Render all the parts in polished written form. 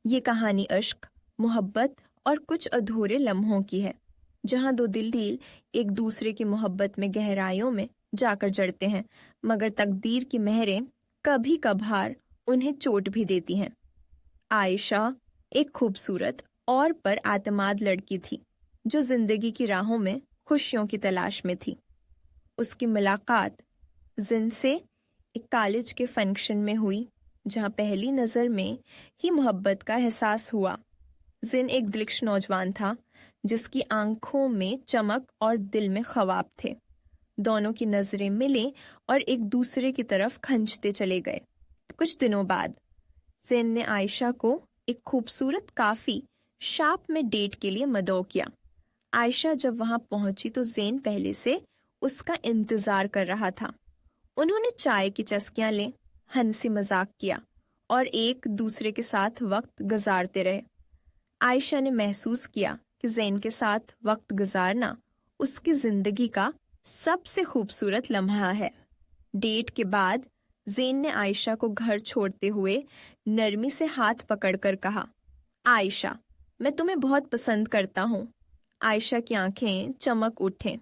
یہ کہانی عشق، محبت اور کچھ ادھورے لمحوں کی ہے، جہاں دو دل ایک دوسرے کی محبت میں گہرائیوں میں جا کر جڑتے ہیں، مگر تقدیر کی مہریں کبھی کبھار انہیں چوٹ بھی دیتی ہیں۔ عائشہ ایک خوبصورت اور پر اعتماد لڑکی تھی جو زندگی کی راہوں میں خوشیوں کی تلاش میں تھی۔ اس کی ملاقات زین سے ایک کالج کے فنکشن میں ہوئی، جہاں پہلی نظر میں ہی محبت کا احساس ہوا۔ زین ایک دلکش نوجوان تھا جس کی آنکھوں میں چمک اور دل میں خواب تھے۔ دونوں کی نظریں ملیں اور ایک دوسرے کی طرف کھنچتے چلے گئے۔ کچھ دنوں بعد زین نے عائشہ کو ایک خوبصورت کافی شاپ میں ڈیٹ کے لیے مدعو کیا۔ عائشہ جب وہاں پہنچی تو زین پہلے سے اس کا انتظار کر رہا تھا۔ انہوں نے چائے کی چسکیاں لیں، ہنسی مذاق کیا اور ایک دوسرے کے ساتھ وقت گزارتے رہے۔ عائشہ نے محسوس کیا کہ زین کے ساتھ وقت گزارنا اس کی زندگی کا سب سے خوبصورت لمحہ ہے۔ ڈیٹ کے بعد زین نے عائشہ کو گھر چھوڑتے ہوئے نرمی سے ہاتھ پکڑ کر کہا، عائشہ، میں تمہیں بہت پسند کرتا ہوں۔ عائشہ کی آنکھیں چمک اٹھیں۔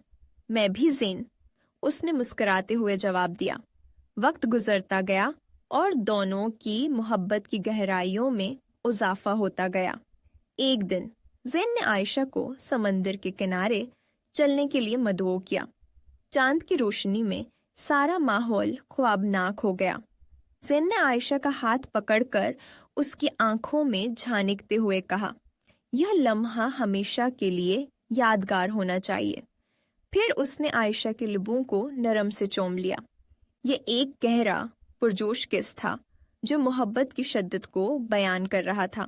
میں بھی زین، اس نے مسکراتے ہوئے جواب دیا۔ وقت گزرتا گیا اور دونوں کی محبت کی گہرائیوں میں اضافہ ہوتا گیا۔ ایک دن زین نے عائشہ کو سمندر کے کنارے چلنے کے لیے مدعو کیا۔ چاند کی روشنی میں سارا ماحول خوابناک ہو گیا۔ زین نے عائشہ کا ہاتھ پکڑ کر اس کی آنکھوں میں جھانکتے ہوئے کہا، یہ لمحہ ہمیشہ کے لیے یادگار ہونا چاہیے۔ پھر اس نے عائشہ کے لبوں کو نرم سے چوم لیا۔ یہ ایک گہرا پرجوش کس تھا جو محبت کی شدت کو بیان کر رہا تھا۔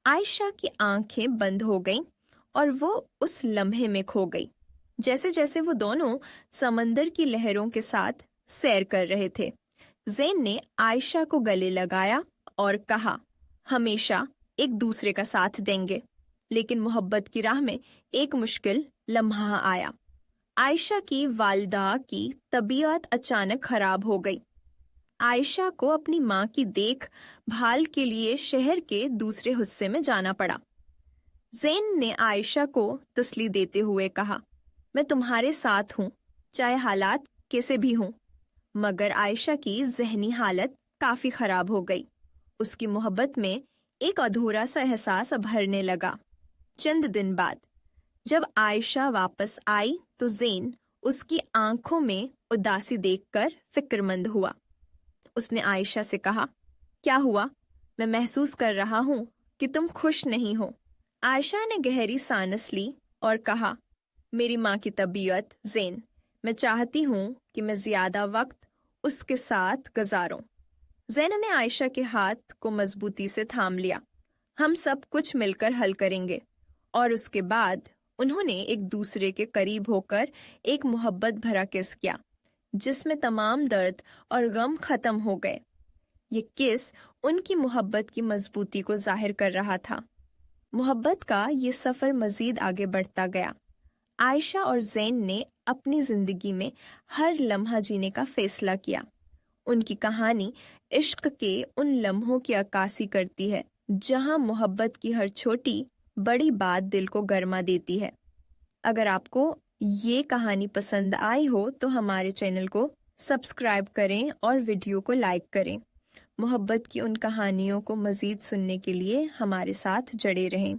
عائشہ کی آنکھیں بند ہو گئیں اور وہ اس لمحے میں کھو گئی، جیسے جیسے وہ دونوں سمندر کی لہروں کے ساتھ سیر کر رہے تھے۔ زین نے عائشہ کو گلے لگایا اور کہا، ہمیشہ ایک دوسرے کا ساتھ دیں گے۔ لیکن محبت کی راہ میں ایک مشکل لمحہ آیا۔ عائشہ کی والدہ کی طبیعت اچانک خراب ہو گئی۔ عائشہ کو اپنی ماں کی دیکھ بھال کے لیے شہر کے دوسرے حصے میں جانا پڑا۔ زین نے عائشہ کو تسلی دیتے ہوئے کہا، میں تمہارے ساتھ ہوں، چاہے حالات کیسے بھی ہوں۔ مگر عائشہ کی ذہنی حالت کافی خراب ہو گئی۔ اس کی محبت میں ایک ادھورا سا احساس ابھرنے لگا۔ چند دن بعد جب عائشہ واپس آئی تو زین اس کی آنکھوں میں اداسی دیکھ کر فکر مند ہوا۔ اس نے عائشہ سے کہا، کیا ہوا؟ میں محسوس کر رہا ہوں کہ تم خوش نہیں ہو۔ عائشہ نے گہری سانس لی اور کہا، میری ماں کی طبیعت زین، میں چاہتی ہوں کہ میں زیادہ وقت اس کے ساتھ گزاروں۔ زین نے عائشہ کے ہاتھ کو مضبوطی سے تھام لیا۔ ہم سب کچھ مل کر حل کریں گے۔ اور اس کے بعد انہوں نے ایک دوسرے کے قریب ہو کر ایک محبت بھرا کس کیا، جس میں تمام درد اور غم ختم ہو گئے۔ یہ کس ان کی محبت کی مضبوطی کو ظاہر کر رہا تھا۔ محبت کا یہ سفر مزید آگے بڑھتا گیا۔ عائشہ اور زین نے اپنی زندگی میں ہر لمحہ جینے کا فیصلہ کیا۔ ان کی کہانی عشق کے ان لمحوں کی عکاسی کرتی ہے جہاں محبت کی ہر چھوٹی بڑی بات دل کو گرما دیتی ہے۔ اگر آپ کو یہ کہانی پسند آئی ہو تو ہمارے چینل کو سبسکرائب کریں اور ویڈیو کو لائک کریں۔ محبت کی ان کہانیوں کو مزید سننے کے لیے ہمارے ساتھ جڑے رہیں۔